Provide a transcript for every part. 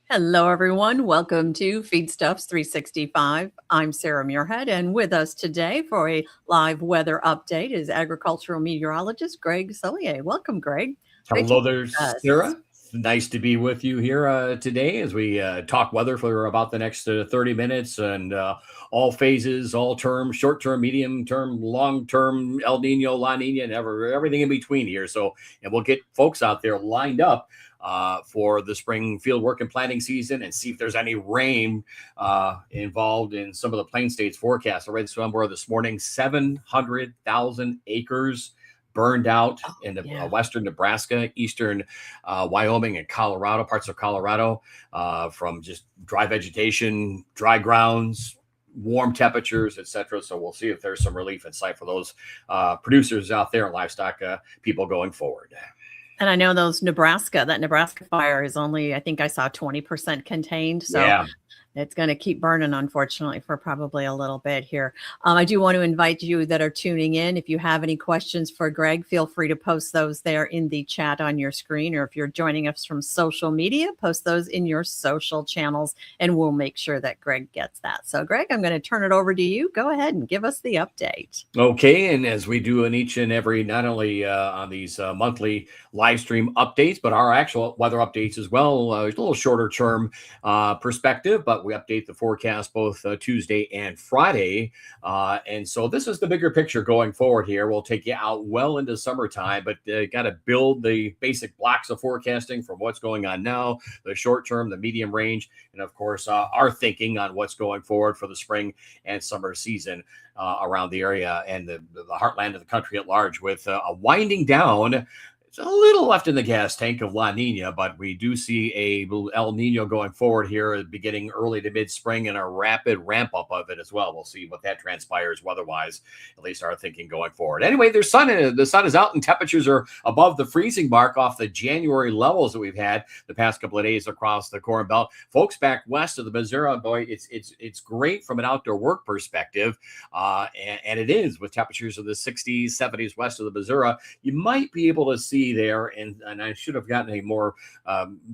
Hello, everyone. Welcome to Feedstuffs 365. I'm Sarah Muirhead, and with us today for a live weather update is agricultural meteorologist Greg Soulje. Welcome, Greg. Great to Hello be there, with us. Sarah. Nice to be with you here today as we talk weather for about the next 30 minutes and all phases, all terms, short term, medium term, long term, El Nino, La Nina, and everything in between here. And we'll get folks out there lined up for the spring field work and planting season and see if there's any rain involved in some of the Plain States forecasts. I read somewhere this morning 700,000 acres burned out in the western Nebraska, eastern Wyoming, and Colorado, parts of Colorado, from just dry vegetation, dry grounds, warm temperatures, etc. So we'll see if there's some relief in sight for those producers out there and livestock people going forward. And I know that Nebraska fire is only, I think I saw 20% contained. So yeah. It's going to keep burning, unfortunately, for probably a little bit here. I do want to invite you that are tuning in. If you have any questions for Greg, feel free to post those there in the chat on your screen. Or if you're joining us from social media, post those in your social channels, and we'll make sure that Greg gets that. So, Greg, I'm going to turn it over to you. Go ahead and give us the update. Okay, and as we do in each and every, not only on these monthly live stream updates, but our actual weather updates as well, a little shorter term perspective, but we update the forecast both Tuesday and Friday. And so this is the bigger picture going forward here. We'll take you out well into summertime, but got to build the basic blocks of forecasting from what's going on now, the short term, the medium range, and of course, our thinking on what's going forward for the spring and summer season around the area and the heartland of the country at large, with a winding down. It's a little left in the gas tank of La Nina, but we do see a El Nino going forward here, beginning early to mid-spring, and a rapid ramp-up of it as well. We'll see what that transpires weather-wise, at least our thinking going forward. Anyway, the sun is out, and temperatures are above the freezing mark off the January levels that we've had the past couple of days across the Corn Belt. Folks back west of the Missouri, boy, it's great from an outdoor work perspective, and it is with temperatures of the 60s, 70s west of the Missouri. You might be able to see there, and I should have gotten a more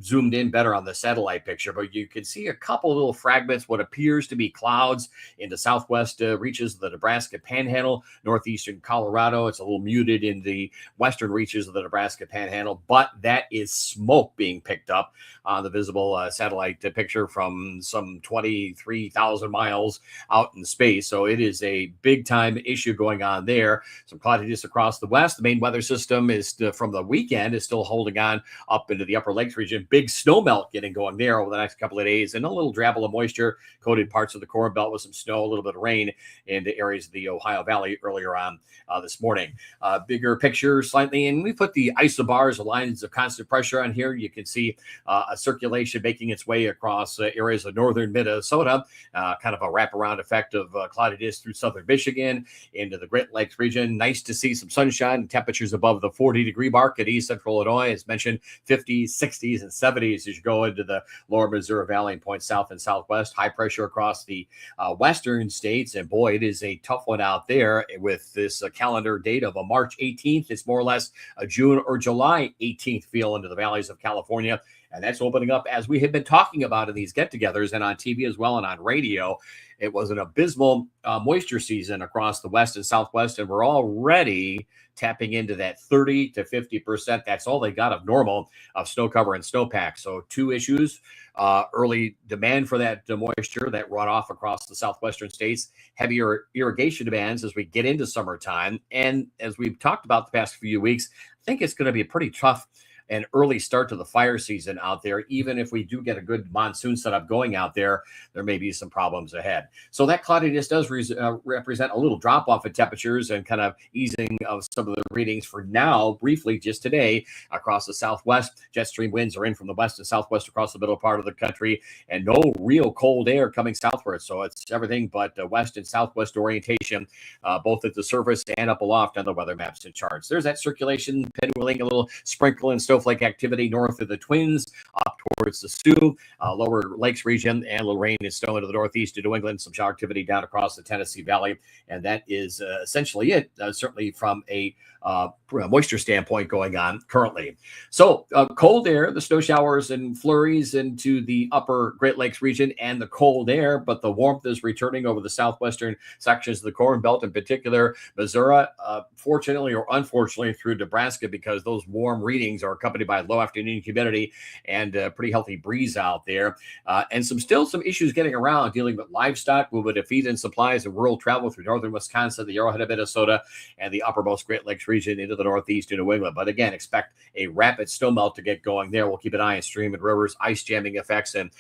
zoomed in better on the satellite picture, but you can see a couple little fragments, what appears to be clouds in the southwest reaches of the Nebraska Panhandle, northeastern Colorado. It's a little muted in the western reaches of the Nebraska Panhandle, but that is smoke being picked up on the visible satellite picture from some 23,000 miles out in space. So it is a big time issue going on there. Some cloudiness across the west. The main weather system is from the weekend is still holding on up into the upper lakes region. Big snow melt getting going there over the next couple of days, and a little drabble of moisture coated parts of the Corn Belt with some snow, a little bit of rain in the areas of the Ohio Valley earlier on this morning. Bigger picture slightly, and we put the isobars, the lines of constant pressure on here. You can see a circulation making its way across areas of northern Minnesota, kind of a wraparound effect of cloudiness through southern Michigan into the Great Lakes region. Nice to see some sunshine and temperatures above the 40-degree mark at East Central Illinois. As mentioned, 50s, 60s, and 70s as you go into the lower Missouri Valley and point south and southwest. High pressure across the western states, and boy, it is a tough one out there with this calendar date of a March 18th. It's more or less a June or July 18th feel into the valleys of California. And that's opening up, as we have been talking about in these get-togethers and on TV as well and on radio. It was an abysmal moisture season across the west and southwest, and we're already tapping into that 30 to 50%. That's all they got of normal of snow cover and snowpack. So two issues. Early demand for that moisture, that runoff across the southwestern states, heavier irrigation demands as we get into summertime. And as we've talked about the past few weeks, I think it's going to be a pretty tough an early start to the fire season out there. Even if we do get a good monsoon setup going out there, there may be some problems ahead. So that cloudiness does represent a little drop off in temperatures and kind of easing of some of the readings for now, briefly just today across the southwest. Jet stream winds are in from the west and southwest across the middle part of the country, and no real cold air coming southward. So it's everything but west and southwest orientation, both at the surface and up aloft on the weather maps and charts. There's that circulation pinwheeling, a little sprinkle and snowflake activity north of the Twins, up towards the Sioux, lower lakes region, and a little rain and snow into the northeast of New England, some shower activity down across the Tennessee Valley. And that is essentially it, certainly from a moisture standpoint going on currently. So cold air, the snow showers and flurries into the upper Great Lakes region and the cold air, but the warmth is returning over the southwestern sections of the Corn Belt, in particular Missouri, fortunately or unfortunately through Nebraska, because those warm readings are accompanied by low afternoon humidity and a pretty healthy breeze out there. And still some issues getting around, dealing with livestock, movement of feed and supplies and rural travel through northern Wisconsin, the Arrowhead of Minnesota, and the uppermost Great Lakes region into the northeast of New England. But again, expect a rapid snowmelt to get going there. We'll keep an eye on stream and rivers, ice jamming effects. And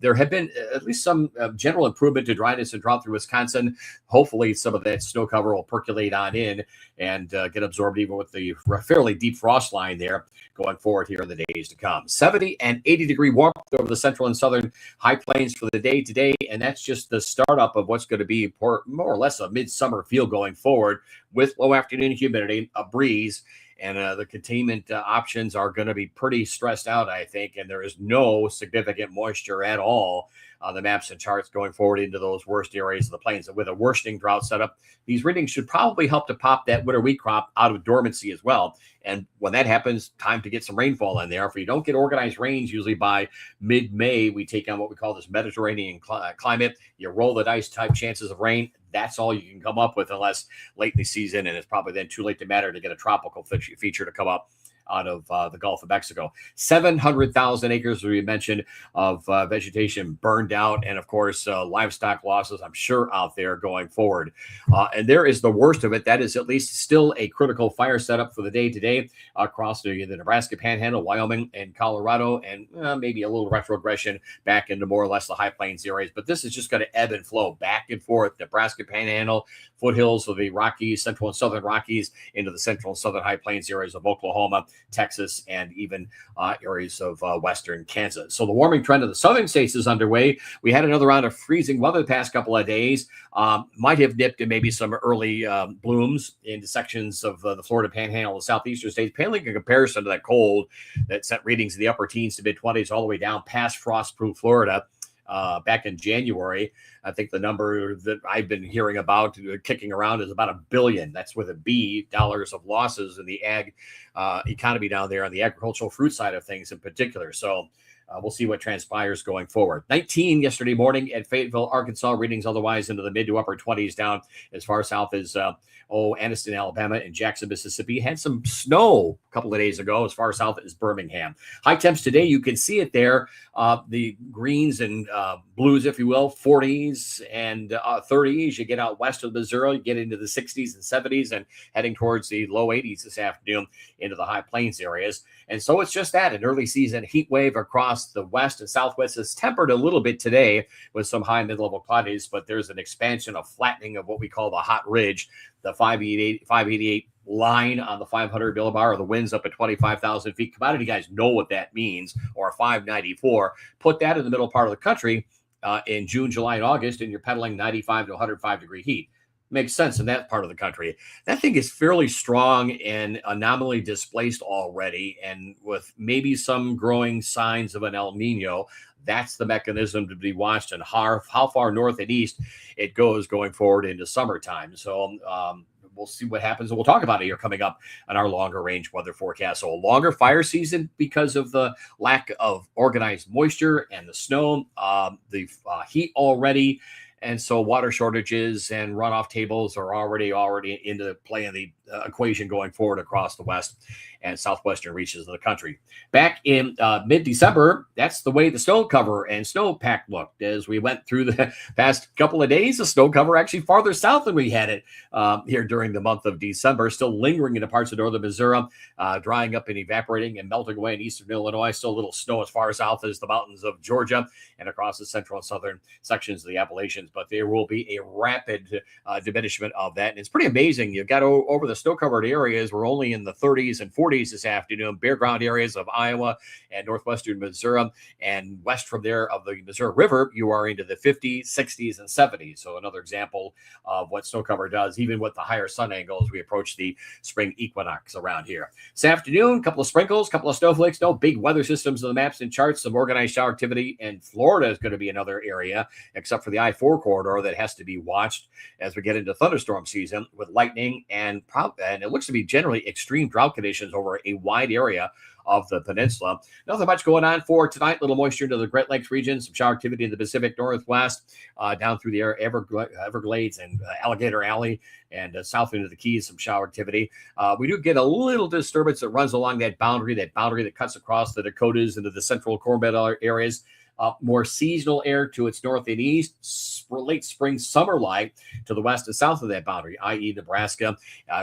there have been at least some general improvement to dryness and drought through Wisconsin. Hopefully some of that snow cover will percolate on in and get absorbed even with the fairly deep frost line there going forward here in the days to come. 70 and 80 degree warmth over the central and southern high plains for the day today. And that's just the startup of what's going to be more or less a midsummer feel going forward, with low afternoon humidity, a breeze, and the containment options are going to be pretty stressed out, I think. And there is no significant moisture at all on the maps and charts going forward into those worst areas of the plains. And with a worsening drought setup, these readings should probably help to pop that winter wheat crop out of dormancy as well. And when that happens, time to get some rainfall in there. If you don't get organized rains, usually by mid-May, we take on what we call this Mediterranean climate. You roll the dice type chances of rain. That's all you can come up with, unless late in the season, and it's probably then too late to matter to get a tropical feature to come up out of the Gulf of Mexico. 700,000 acres, we mentioned, of vegetation burned out, and of course, livestock losses, I'm sure, out there going forward. And there is the worst of it. That is at least still a critical fire setup for the day today across the Nebraska Panhandle, Wyoming, and Colorado, and maybe a little retrogression back into more or less the high plains areas. But this is just going to ebb and flow back and forth. Nebraska Panhandle, foothills of the Rockies, central and southern Rockies, into the central and southern high plains areas of Oklahoma, Texas, and even areas of western Kansas. So the warming trend of the southern states is underway. We had another round of freezing weather the past couple of days. Might have dipped in maybe some early blooms into sections of the Florida Panhandle, the southeastern states, paling in comparison to that cold that sent readings in the upper teens to mid-20s all the way down past frost-proof Florida. Back in January, I think the number that I've been hearing about kicking around is about $1 billion. That's with a B, dollars of losses in the ag economy down there on the agricultural fruit side of things in particular. So we'll see what transpires going forward. 19 yesterday morning at Fayetteville, Arkansas, readings otherwise into the mid to upper 20s down as far south as Anniston, Alabama, and Jackson, Mississippi. Had some snow a couple of days ago as far south as Birmingham. High temps today, you can see it there. The greens and blues, if you will, 40s and 30s. You get out west of Missouri, you get into the 60s and 70s, and heading towards the low 80s this afternoon into the high plains areas. And so it's just that, an early season heat wave across the west and southwest is tempered a little bit today with some high mid-level clouds, but there's an expansion of flattening of what we call the hot ridge, the 588 line on the 500 millibar, or the winds up at 25,000 feet. Commodity guys know what that means, or 594. Put that in the middle part of the country in June, July, and August, and you're pedaling 95 to 105 degree heat. Makes sense in that part of the country. That thing is fairly strong and anomaly displaced already, and with maybe some growing signs of an El Nino. That's the mechanism to be watched, and how far north and east it goes going forward into summertime. So we'll see what happens, and we'll talk about it here coming up on our longer range weather forecast. So a longer fire season because of the lack of organized moisture and the snow, the heat already. And so water shortages and runoff tables are already into play in the equation going forward across the west and southwestern reaches of the country. Back in mid-December, that's the way the snow cover and snowpack looked. As we went through the past couple of days, the snow cover actually farther south than we had it here during the month of December, still lingering into parts of northern Missouri, drying up and evaporating and melting away in eastern Illinois. Still a little snow as far south as the mountains of Georgia and across the central and southern sections of the Appalachians. But there will be a rapid diminishment of that. And it's pretty amazing. You've got over the snow-covered areas were only in the 30s and 40s this afternoon. Bare ground areas of Iowa and northwestern Missouri, and west from there of the Missouri River, you are into the 50s, 60s, and 70s. So another example of what snow cover does, even with the higher sun angle as we approach the spring equinox around here. This afternoon, a couple of sprinkles, a couple of snowflakes, no big weather systems in the maps and charts. Some organized shower activity in Florida is going to be another area, except for the I-4 corridor that has to be watched as we get into thunderstorm season with lightning and it looks to be generally extreme drought conditions over a wide area of the peninsula. Nothing much going on for tonight. Little moisture into the Great Lakes region, some shower activity in the Pacific Northwest, down through the Everglades and Alligator Alley, and south into the Keys, some shower activity. We do get a little disturbance that runs along that boundary that cuts across the Dakotas into the central Corn Belt areas. More seasonal air to its north and east, late spring summer light to the west and south of that boundary, i.e. Nebraska,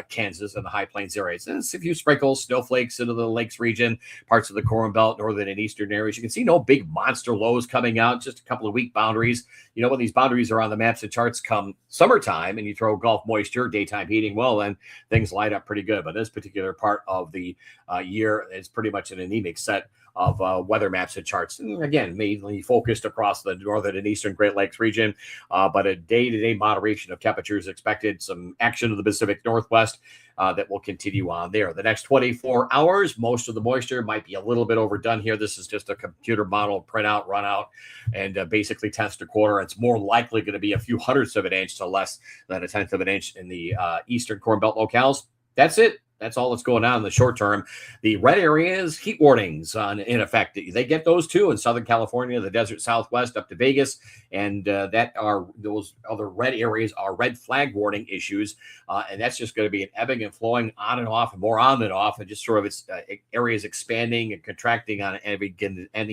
Kansas, and the High Plains areas. And a few sprinkles, snowflakes into the lakes region, parts of the Corn Belt, northern and eastern areas. You can see no big monster lows coming out, just a couple of weak boundaries. You know, when these boundaries are on the maps and charts come summertime and you throw Gulf moisture, daytime heating, well, then things light up pretty good. But this particular part of the year is pretty much an anemic set of weather maps and charts. And again, mainly focused across the northern and eastern Great Lakes region, but a day-to-day moderation of temperatures expected. Some action to the Pacific Northwest that will continue on there. The next 24 hours, most of the moisture might be a little bit overdone here. This is just a computer model printout, run out, and basically tenths to quarter. It's more likely going to be a few hundredths of an inch to less than a tenth of an inch in the eastern Corn Belt locales. That's it. That's all that's going on in the short term. The red areas, heat warnings in effect. They get those too in Southern California, the desert Southwest up to Vegas. And those other red areas are red flag warning issues. And that's just going to be an ebbing and flowing on and off and more on than off. And just sort of its areas expanding and contracting on any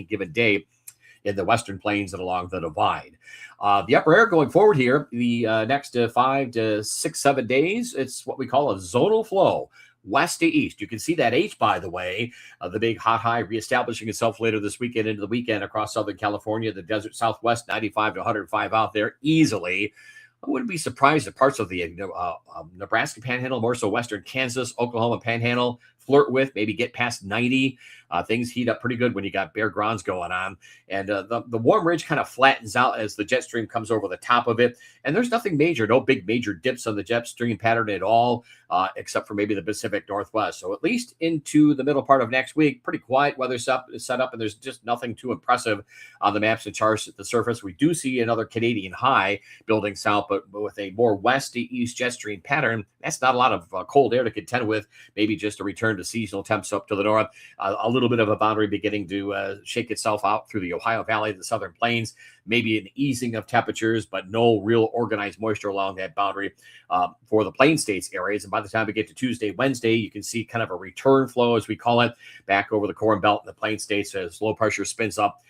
given day in the Western Plains and along the divide. The upper air going forward here, the next 5 to 6, 7 days, it's what we call a zonal flow. West to east. You can see that H, by the way, the big hot high reestablishing itself later this weekend into the weekend across Southern California, the desert Southwest, 95 to 105 out there easily. I wouldn't be surprised if parts of the Nebraska Panhandle, more so western Kansas, Oklahoma Panhandle, flirt with, maybe get past 90. Things heat up pretty good when you got bare grounds going on. And the warm ridge kind of flattens out as the jet stream comes over the top of it. And there's nothing major, no big major dips on the jet stream pattern at all, except for maybe the Pacific Northwest. So at least into the middle part of next week, pretty quiet weather set up, and there's just nothing too impressive on the maps and charts at the surface. We do see another Canadian high building south, but with a more west to east jet stream pattern. That's not a lot of cold air to contend with. Maybe just a return to seasonal temps up to the north. A little bit of a boundary beginning to shake itself out through the Ohio Valley, the Southern Plains. Maybe an easing of temperatures, but no real organized moisture along that boundary for the Plain States areas. And by the time we get to Tuesday, Wednesday, you can see kind of a return flow, as we call it, back over the Corn Belt and the Plain States as low pressure spins up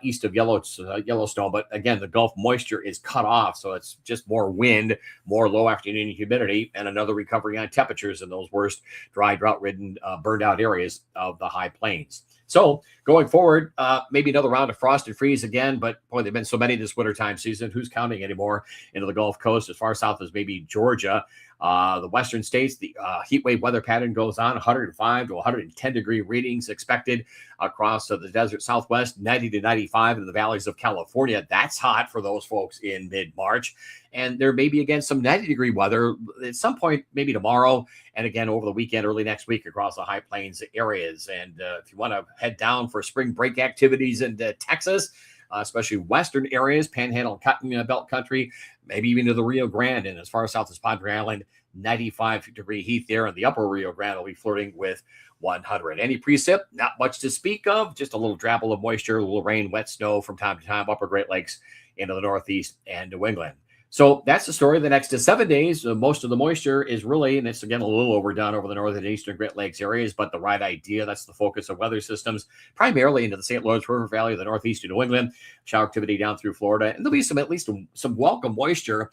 east of Yellowstone. But again, the Gulf moisture is cut off, so it's just more wind, more low afternoon humidity, and another recovery on temperatures in those worst dry, drought-ridden, burned-out areas of the high plains. So going forward, maybe another round of frost and freeze again, but boy, there've been so many this wintertime season. Who's counting anymore into the Gulf Coast as far south as maybe Georgia? The western states, the heat wave weather pattern goes on, 105 to 110 degree readings expected across the desert Southwest, 90 to 95 in the valleys of California. That's hot for those folks in mid-March. And there may be, again, some 90-degree weather at some point, maybe tomorrow, and again over the weekend, early next week across the High Plains areas. And if you want to head down for spring break activities into Texas, especially western areas, Panhandle, Cotton Belt country, maybe even to the Rio Grande and as far south as Padre Island, 95-degree heat there. And the upper Rio Grande will be flirting with 100. Any precip? Not much to speak of. Just a little drabble of moisture, a little rain, wet snow from time to time, upper Great Lakes into the Northeast and New England. So that's the story. The next 7 days, most of the moisture is really, and it's again a little overdone over the northern and eastern Great Lakes areas, but the right idea. That's the focus of weather systems, primarily into the St. Lawrence River Valley, the northeast of New England, shower activity down through Florida, and there'll be at least some welcome moisture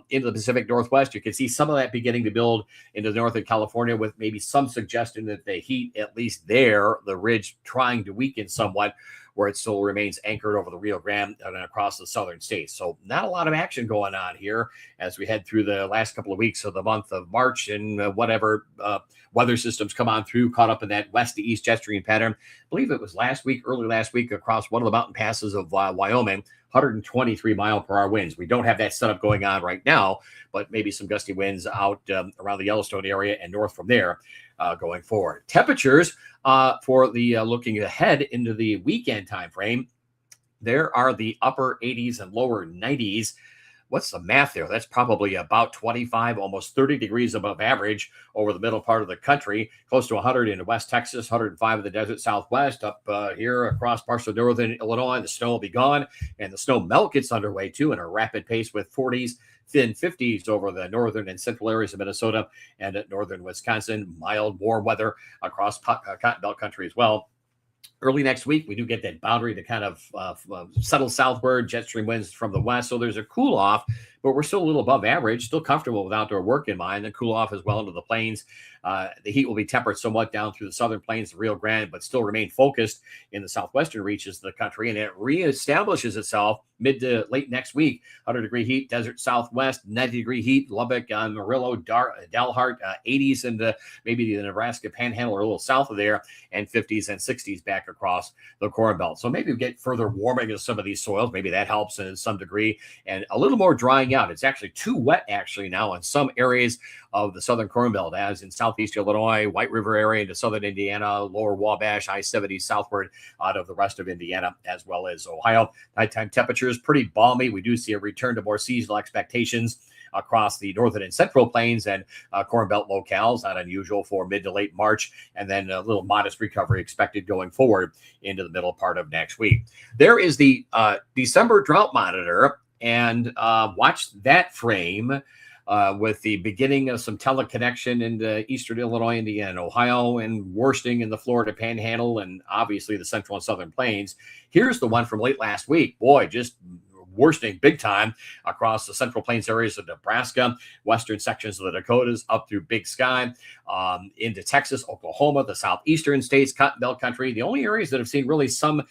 into the Pacific Northwest. You can see some of that beginning to build into northern California, with maybe some suggestion that the heat, at least there, the ridge trying to weaken somewhat. where it still remains anchored over the Rio Grande and across the southern states. So not a lot of action going on here as we head through the last couple of weeks of the month of March, and whatever weather systems come on through, caught up in that west to east jet stream pattern. I believe it was early last week, across one of the mountain passes of Wyoming, 123 mile per hour winds. We don't have that setup going on right now, but maybe some gusty winds out around the Yellowstone area and north from there going forward. Temperatures for the looking ahead into the weekend time frame, there are the upper 80s and lower 90s. What's the math there? That's probably about 25, almost 30 degrees above average over the middle part of the country, close to 100 in West Texas, 105 in the desert Southwest. Up here across parts of northern Illinois, the snow will be gone, and the snow melt gets underway too in a rapid pace with 40s, thin 50s over the northern and central areas of Minnesota and at northern Wisconsin. Mild, warm weather across Cotton Belt country as well. Early next week, we do get that boundary to kind of settle southward, jet stream winds from the west. So there's a cool off, but we're still a little above average, still comfortable with outdoor work in mind, and cool off as well into the plains. The heat will be tempered somewhat down through the southern plains, the Rio Grande, but still remain focused in the southwestern reaches of the country. And it reestablishes itself mid to late next week. 100-degree heat, desert Southwest, 90-degree heat, Lubbock, Amarillo, Dalhart, 80s into maybe the Nebraska Panhandle or a little south of there, and 50s and 60s back across the Corn Belt. So maybe we get further warming of some of these soils. Maybe that helps in some degree, and a little more drying out. It's actually too wet now in some areas of the southern Corn Belt, as in southeast Illinois, White River area into southern Indiana, lower Wabash, I-70 southward out of the rest of Indiana, as well as Ohio. Nighttime temperatures pretty balmy. We do see a return to more seasonal expectations across the northern and central plains and Corn Belt locales, not unusual for mid to late March, and then a little modest recovery expected going forward into the middle part of next week. There is the December drought monitor, and watch that frame with the beginning of some teleconnection into eastern Illinois, Indiana, and Ohio, and worsening in the Florida Panhandle and obviously the central and southern plains. Here's the one from late last week. Boy, just worsening big time across the central plains areas of Nebraska, western sections of the Dakotas, up through Big Sky, into Texas, Oklahoma, the southeastern states, Cotton Belt country. The only areas that have seen really some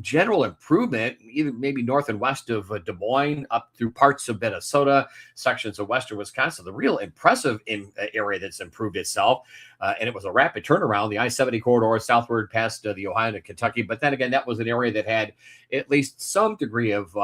general improvement, even maybe north and west of Des Moines, up through parts of Minnesota, sections of western Wisconsin. The real impressive area that's improved itself, and it was a rapid turnaround, the I-70 corridor southward past the Ohio and Kentucky. But then again, that was an area that had at least some degree of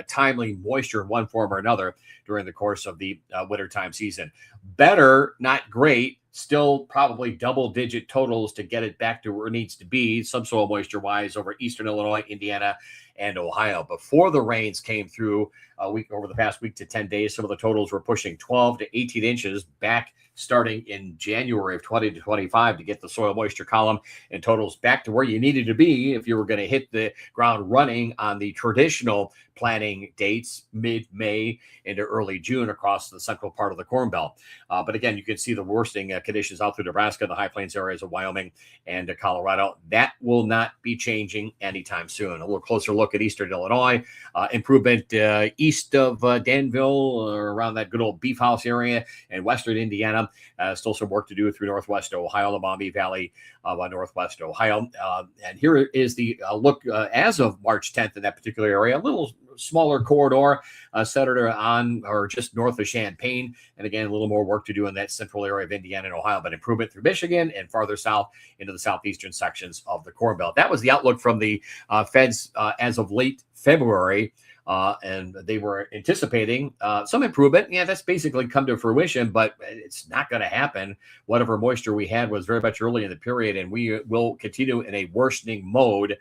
timely moisture in one form or another during the course of the wintertime season. Better, not great. Still probably double-digit totals to get it back to where it needs to be, subsoil moisture-wise, over eastern Illinois, Indiana, and Ohio. Before the rains came through over the past week to 10 days, some of the totals were pushing 12 to 18 inches back starting in January of 20 to 25 to get the soil moisture column and totals back to where you needed to be if you were going to hit the ground running on the traditional planting dates, mid-May into early June across the central part of the Corn Belt. But again, you can see the worsening conditions out through Nebraska, the high plains areas of Wyoming and Colorado. That will not be changing anytime soon. A little closer look at eastern Illinois. Improvement east of Danville, around that good old Beef House area, and western Indiana. Still some work to do through northwest Ohio, the Maumee Valley of northwest Ohio. And here is the look as of March 10th in that particular area. A little smaller corridor centered on or just north of Champaign. And again, a little more work to do in that central area of Indiana and Ohio, but improvement through Michigan and farther south into the southeastern sections of the Corn Belt. That was the outlook from the feds as of late February. And they were anticipating some improvement. Yeah, that's basically come to fruition, but it's not going to happen. Whatever moisture we had was very much early in the period, and we will continue in a worsening mode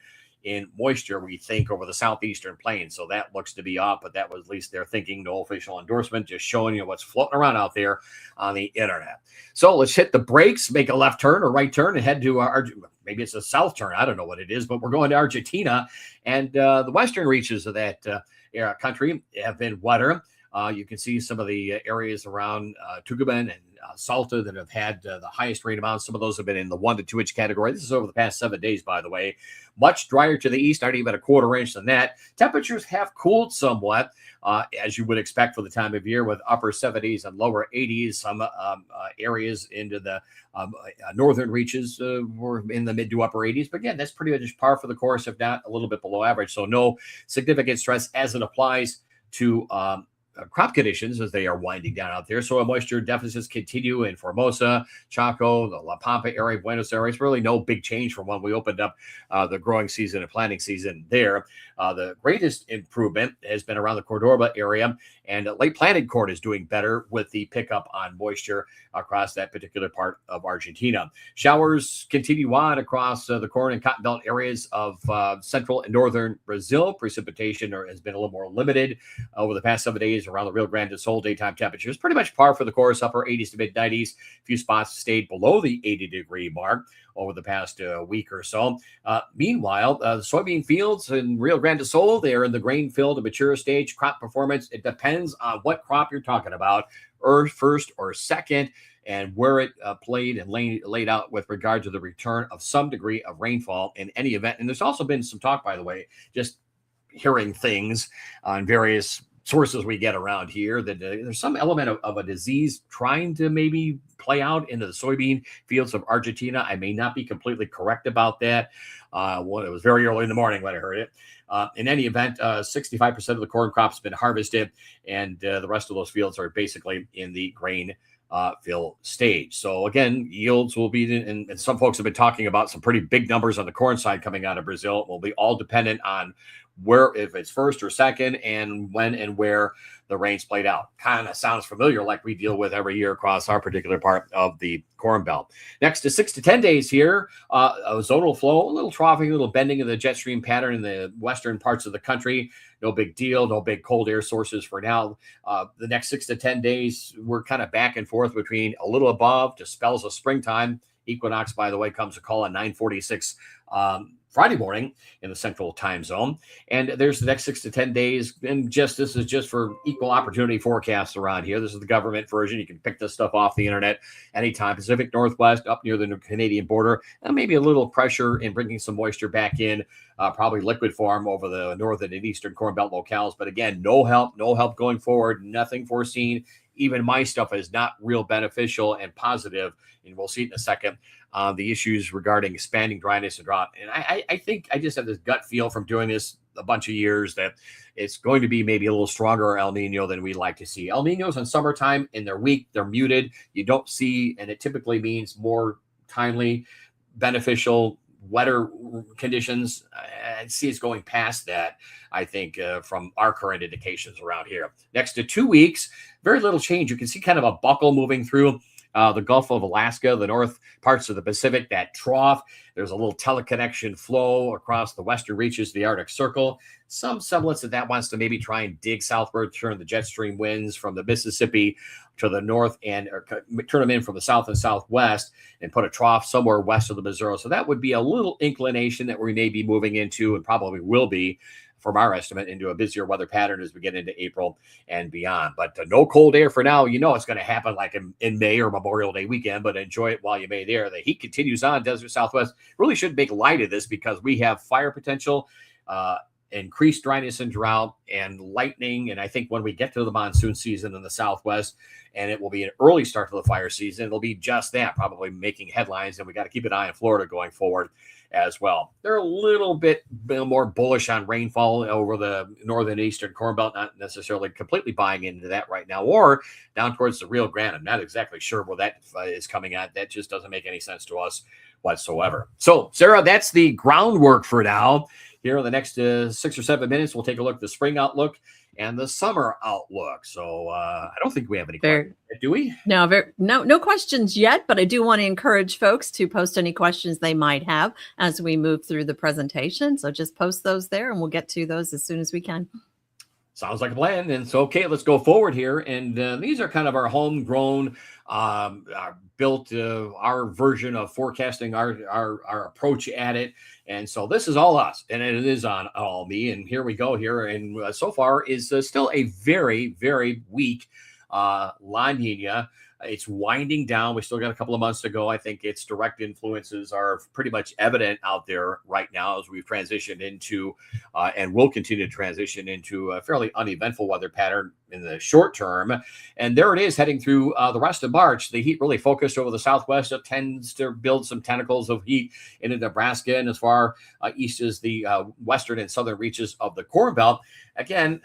in moisture, we think, over the southeastern plains. So that looks to be up, but that was at least their thinking. No official endorsement, just showing you what's floating around out there on the internet. So let's hit the brakes, make a left turn or right turn, and head to our, maybe it's a south turn. I don't know what it is, but we're going to Argentina, and the western reaches of that country have been wetter. You can see some of the areas around Tucumán and Salta that have had the highest rain amounts. Some of those have been in the 1 to 2 inch category. This is over the past 7 days, by the way. Much drier to the east, not even a quarter inch than that. Temperatures have cooled somewhat, as you would expect for the time of year, with upper 70s and lower 80s. Some areas into the northern reaches were in the mid to upper 80s. But again, that's pretty much par for the course, if not a little bit below average. So no significant stress as it applies to crop conditions as they are winding down out there. Soil moisture deficits continue in Formosa, Chaco, the La Pampa area, Buenos Aires. Really no big change from when we opened up the growing season and planting season there. The greatest improvement has been around the Cordoba area, and late planted corn is doing better with the pickup on moisture across that particular part of Argentina. Showers continue on across the corn and cotton belt areas of central and northern Brazil. Precipitation has been a little more limited over the past 7 days around the Rio Grande do Sul. Daytime temperatures pretty much par for the course, upper 80s to mid 90s. A few spots stayed below the 80-degree mark over the past week or so. Meanwhile, the soybean fields in Rio Grande do Sul, they are in the grain-filled and mature stage. Crop performance, it depends on what crop you're talking about, first or second, and where it played and laid out with regard to the return of some degree of rainfall in any event. And there's also been some talk, by the way, just hearing things on various sources we get around here that there's some element of a disease trying to maybe play out into the soybean fields of Argentina. I may not be completely correct about that. It was very early in the morning when I heard it. In any event, 65% of the corn crop's been harvested, and the rest of those fields are basically in the grain fill stage. So again, yields will be, and some folks have been talking about some pretty big numbers on the corn side coming out of Brazil. It will be all dependent on where, if it's first or second, and when and where the rains played out. Kind of sounds familiar, like we deal with every year across our particular part of the Corn Belt. Next to 6 to 10 days here, a zonal flow, a little troughing, a little bending of the jet stream pattern in the western parts of the country. No big deal, no big cold air sources for now. The next 6 to 10 days, we're kind of back and forth between a little above to spells of springtime. Equinox, by the way, comes to call at 9:46 Friday morning in the central time zone. And there's the next 6 to 10 days. And this is just for equal opportunity forecasts around here. This is the government version. You can pick this stuff off the internet anytime. Pacific Northwest up near the Canadian border, and maybe a little pressure in bringing some moisture back in, probably liquid form over the northern and eastern Corn Belt locales. But again, no help going forward, nothing foreseen. Even my stuff is not real beneficial and positive, and we'll see it in a second. The issues regarding expanding dryness and drought. And I think I just have this gut feel from doing this a bunch of years that it's going to be maybe a little stronger El Nino than we'd like to see. El Ninos in summertime, and they're weak, they're muted. You don't see, and it typically means more timely, beneficial, wetter conditions. I see it's going past that, I think, from our current indications around here. Next to 2 weeks, very little change. You can see kind of a buckle moving through the Gulf of Alaska, the north parts of the Pacific, that trough. There's a little teleconnection flow across the western reaches of the Arctic Circle. Some semblance that wants to maybe try and dig southward, turn the jet stream winds from the Mississippi to the north and turn them in from the south and southwest and put a trough somewhere west of the Missouri. So that would be a little inclination that we may be moving into, and probably will be, from our estimate, into a busier weather pattern as we get into April and beyond. But no cold air for now. You know it's going to happen like in May or Memorial Day weekend, but enjoy it while you may there. The heat continues on. Desert Southwest really should make light of this because we have fire potential, increased dryness and drought, and lightning. And I think when we get to the monsoon season in the Southwest, and it will be an early start to the fire season, it'll be just that, probably making headlines. And we got to keep an eye on Florida going forward as well. They're a little bit more bullish on rainfall over the northern and eastern Corn Belt, not necessarily completely buying into that right now, or down towards the Rio Grande. I'm not exactly sure where that is coming at. That just doesn't make any sense to us whatsoever. So, Sarah, that's the groundwork for now. Here in the next 6 or 7 minutes, we'll take a look at the spring outlook and the summer outlook. So I don't think we have any questions, do we? No questions yet, but I do want to encourage folks to post any questions they might have as we move through the presentation. So just post those there, and we'll get to those as soon as we can. Sounds like a plan. And so, okay, let's go forward here. And these are kind of our homegrown, built our version of forecasting, our approach at it. And so this is all us, and it is on all me. And here we go here. And so far is still a very, very weak La Nina It's winding down. We still got a couple of months to go. I think its direct influences are pretty much evident out there right now as we've transitioned into and will continue to transition into a fairly uneventful weather pattern in the short term. And there it is heading through the rest of March. The heat really focused over the Southwest. It tends to build some tentacles of heat into Nebraska and as far east as the western and southern reaches of the Corn Belt. Again,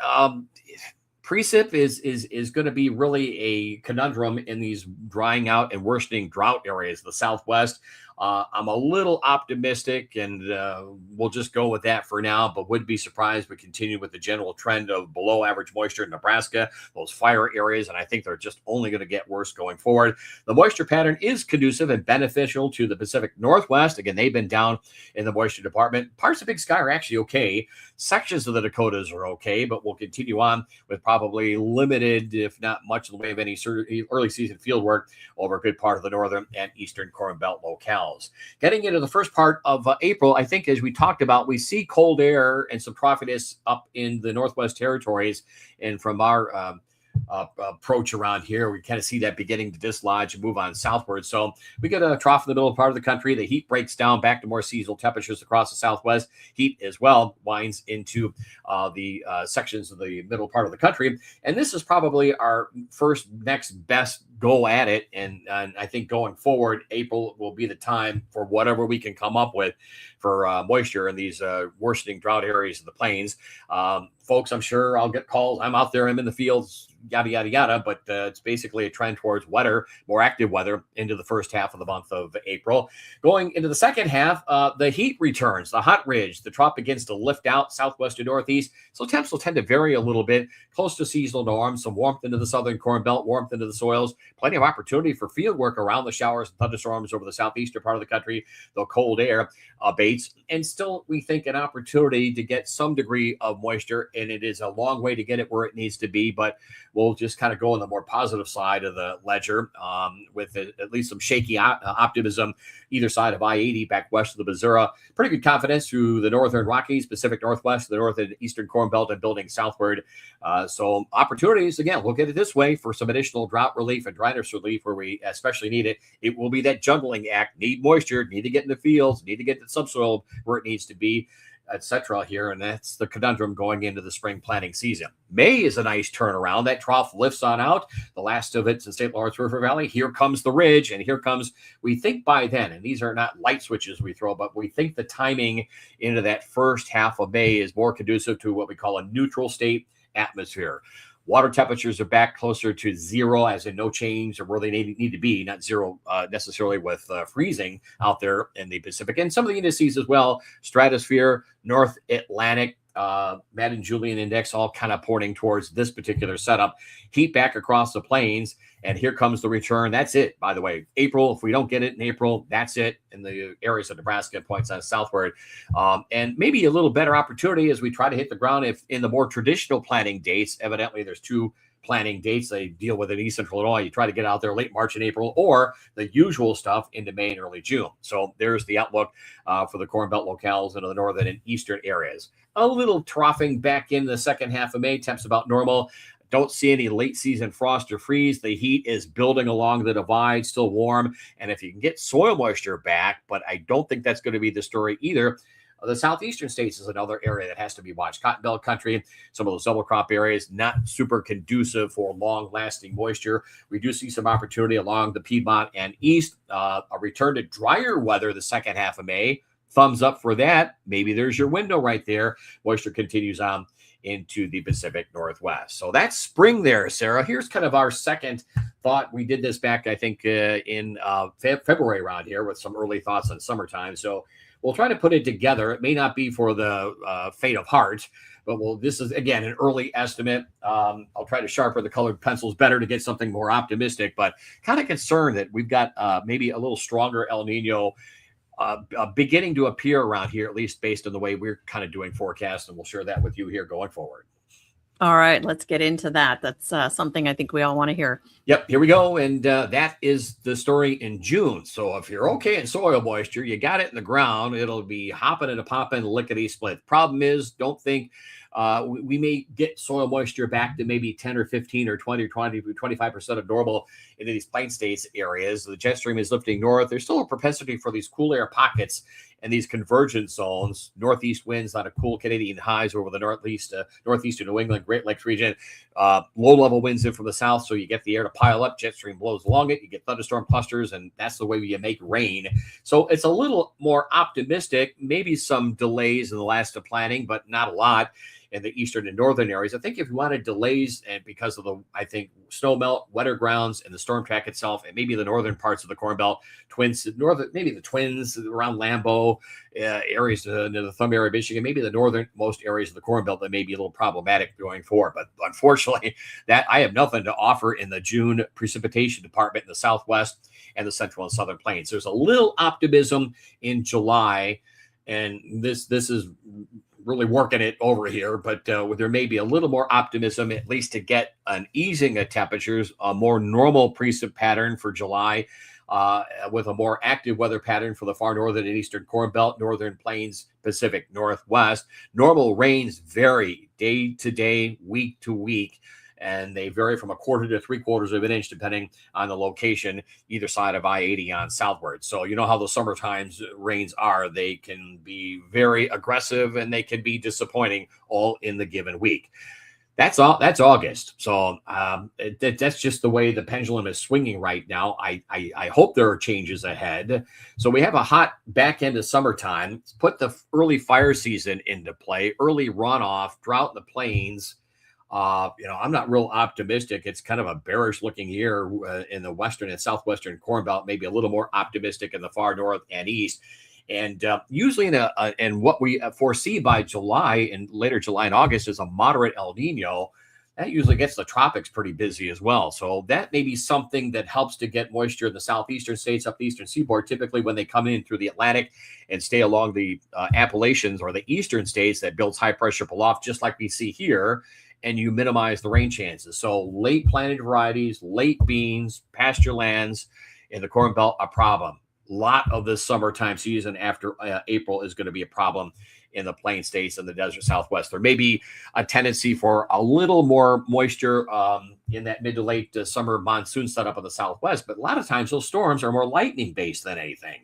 precip is going to be really a conundrum in these drying out and worsening drought areas, the Southwest. I'm a little optimistic, and we'll just go with that for now, but would be surprised we continue with the general trend of below average moisture in Nebraska, those fire areas, and I think they're just only going to get worse going forward. The moisture pattern is conducive and beneficial to the Pacific Northwest. Again, they've been down in the moisture department. Parts of Big Sky are actually okay. Sections of the Dakotas are okay, but we'll continue on with probably limited, if not much in the way of any early season field work over a good part of the northern and eastern Corn Belt locales. Getting into the first part of April, I think as we talked about, we see cold air and some troughiness up in the Northwest Territories. And from our approach around here, we kind of see that beginning to dislodge and move on southward. So we get a trough in the middle part of the country. The heat breaks down back to more seasonal temperatures across the Southwest. Heat as well winds into the sections of the middle part of the country. And this is probably our next best go at it. And I think going forward, April will be the time for whatever we can come up with for moisture in these worsening drought areas of the plains. Folks, I'm sure I'll get calls. I'm out there. I'm in the fields, yada, yada, yada. But it's basically a trend towards wetter, more active weather into the first half of the month of April. Going into the second half, the heat returns, the hot ridge, the trough begins to lift out southwest to northeast. So temps will tend to vary a little bit, close to seasonal norms, some warmth into the southern Corn Belt, warmth into the soils, plenty of opportunity for field work around the showers and thunderstorms over the southeastern part of the country, though cold air abates. And still, we think an opportunity to get some degree of moisture, and it is a long way to get it where it needs to be, but we'll just kind of go on the more positive side of the ledger with at least some shaky optimism either side of I-80 back west of the Missouri. Pretty good confidence through the northern Rockies, Pacific Northwest, the north and eastern Corn Belt, and building southward. So opportunities, again, we'll get it this way for some additional drought relief and dryness relief where we especially need it. It will be that juggling act, need moisture, need to get in the fields, need to get the subsoil where it needs to be, etc. here, and that's the conundrum going into the spring planting season. May is a nice turnaround. That trough lifts on out. The last of it's in St. Lawrence River Valley. Here comes the ridge, and here comes, we think by then, and these are not light switches we throw, but we think the timing into that first half of May is more conducive to what we call a neutral state atmosphere. Water temperatures are back closer to zero, as in no change or where they need to be, not zero necessarily with freezing out there in the Pacific. And some of the indices as well, stratosphere, North Atlantic, Madden-Julian Index, all kind of pointing towards this particular setup. Heat back across the plains, and here comes the return. That's it, by the way. April, if we don't get it in April, that's it in the areas of Nebraska, points on southward. And maybe a little better opportunity as we try to hit the ground if in the more traditional planting dates. Evidently, there's two planting dates they deal with in East Central Illinois. You try to get out there late March and April, or the usual stuff into May and early June. So there's the outlook for the Corn Belt locales into the northern and eastern areas. A little troughing back in the second half of May, temps about normal. Don't see any late season frost or freeze. The heat is building along the divide, still warm. And if you can get soil moisture back, but I don't think that's going to be the story either. The southeastern states is another area that has to be watched. Cotton Belt country, some of those double crop areas, not super conducive for long-lasting moisture. We do see some opportunity along the Piedmont and east. A return to drier weather the second half of May. Thumbs up for that. Maybe there's your window right there. Moisture continues on into the Pacific Northwest. So that's spring there, Sarah. Here's kind of our second thought. We did this back, I think, in February around here with some early thoughts on summertime. So we'll try to put it together. It may not be for the faint of heart, but this is, again, an early estimate. I'll try to sharpen the colored pencils better to get something more optimistic, but kind of concerned that we've got maybe a little stronger El Nino beginning to appear around here, at least based on the way we're kind of doing forecasts, and we'll share that with you here going forward. All right, let's get into that. That's something I think we all want to hear. Yep, here we go. And that is the story in June. So if you're okay in soil moisture, you got it in the ground, it'll be hopping and a popping, lickety split. Problem is, don't think we may get soil moisture back to maybe 10 or 15 or 20 or 25% of normal in these plain states areas. The jet stream is lifting north. There's still a propensity for these cool air pockets and these convergence zones. Northeast winds on a cool Canadian highs over the northeastern New England, Great Lakes region. Low level winds in from the south, so you get the air to pile up. Jet stream blows along it. You get thunderstorm clusters, and that's the way you make rain. So it's a little more optimistic. Maybe some delays in the last of planning, but not a lot in the eastern and northern areas. I think if you wanted delays and because of snow melt, wetter grounds, and the storm track itself, and maybe the northern parts of the Corn Belt, maybe the Twins around Lambeau, areas near the Thumb area of Michigan, maybe the northernmost areas of the Corn Belt that may be a little problematic going forward. But unfortunately, that I have nothing to offer in the June precipitation department in the Southwest and the Central and Southern Plains. There's a little optimism in July, and this is really working it over here, but there may be a little more optimism, at least to get an easing of temperatures, a more normal precip pattern for July, with a more active weather pattern for the far northern and eastern Corn Belt, Northern Plains, Pacific Northwest. Normal rains vary day to day, week to week, and they vary from a quarter to 3/4 of an inch, depending on the location, either side of I-80 on southward. So you know how the summer times rains are. They can be very aggressive and they can be disappointing all in the given week. That's all. That's August. So that's just the way the pendulum is swinging right now. I hope there are changes ahead. So we have a hot back end of summertime. Put the early fire season into play, early runoff, drought in the plains. I'm not real optimistic. It's kind of a bearish looking year in the western and southwestern Corn Belt, maybe a little more optimistic in the far north and east. And usually in what we foresee by July and later July and August is a moderate El Nino. That usually gets the tropics pretty busy as well. So that may be something that helps to get moisture in the southeastern states, up the eastern seaboard, typically when they come in through the Atlantic and stay along the Appalachians or the eastern states, that builds high pressure aloft, just like we see here. And you minimize the rain chances. So late planted varieties, late beans, pasture lands in the Corn Belt, a problem. A lot of the summertime season after April is going to be a problem in the plain states and the desert Southwest. There may be a tendency for a little more moisture in that mid to late summer monsoon setup in the Southwest, but a lot of times those storms are more lightning based than anything.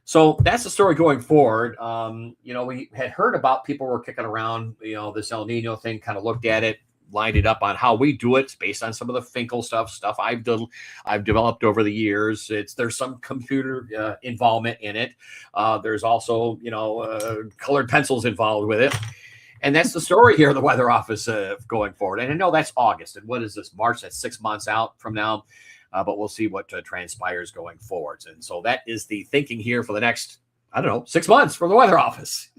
So that's the story going forward. We had heard about people were kicking around, this El Nino thing, kind of looked at it, lined it up on how we do it. It's based on some of the Finkel stuff I've developed over the years. There's some computer involvement in it. There's also, colored pencils involved with it. And that's the story here in the Weather Office going forward. And I know that's August. And what is this, March? That's 6 months out from now. But we'll see what transpires going forwards. And so that is the thinking here for the next, 6 months from the Weather Office.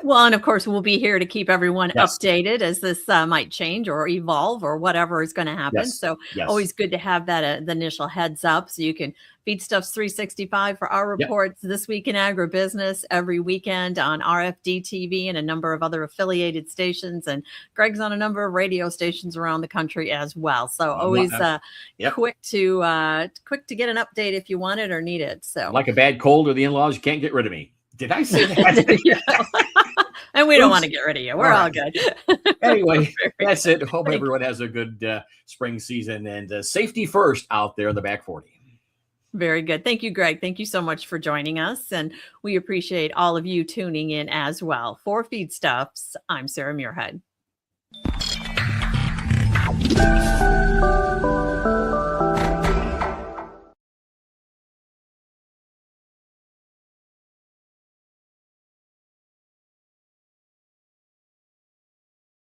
Well, and of course, we'll be here to keep everyone Yes. updated as this might change or evolve or whatever is going to happen. Yes. So Yes. always good to have that the initial heads up so you can Feedstuffs 365 for our reports this week in agribusiness every weekend on RFD TV and a number of other affiliated stations. And Greg's on a number of radio stations around the country as well. So always quick to get an update if you want it or need it. So like a bad cold or the in-laws, you can't get rid of me. Did I say that? And we don't want to get rid of you. We're all good. Anyway, that's it. Hope everyone has a good spring season and safety first out there in the back 40. Very good. Thank you, Greg. Thank you so much for joining us. And we appreciate all of you tuning in as well. For Feedstuffs, I'm Sarah Muirhead.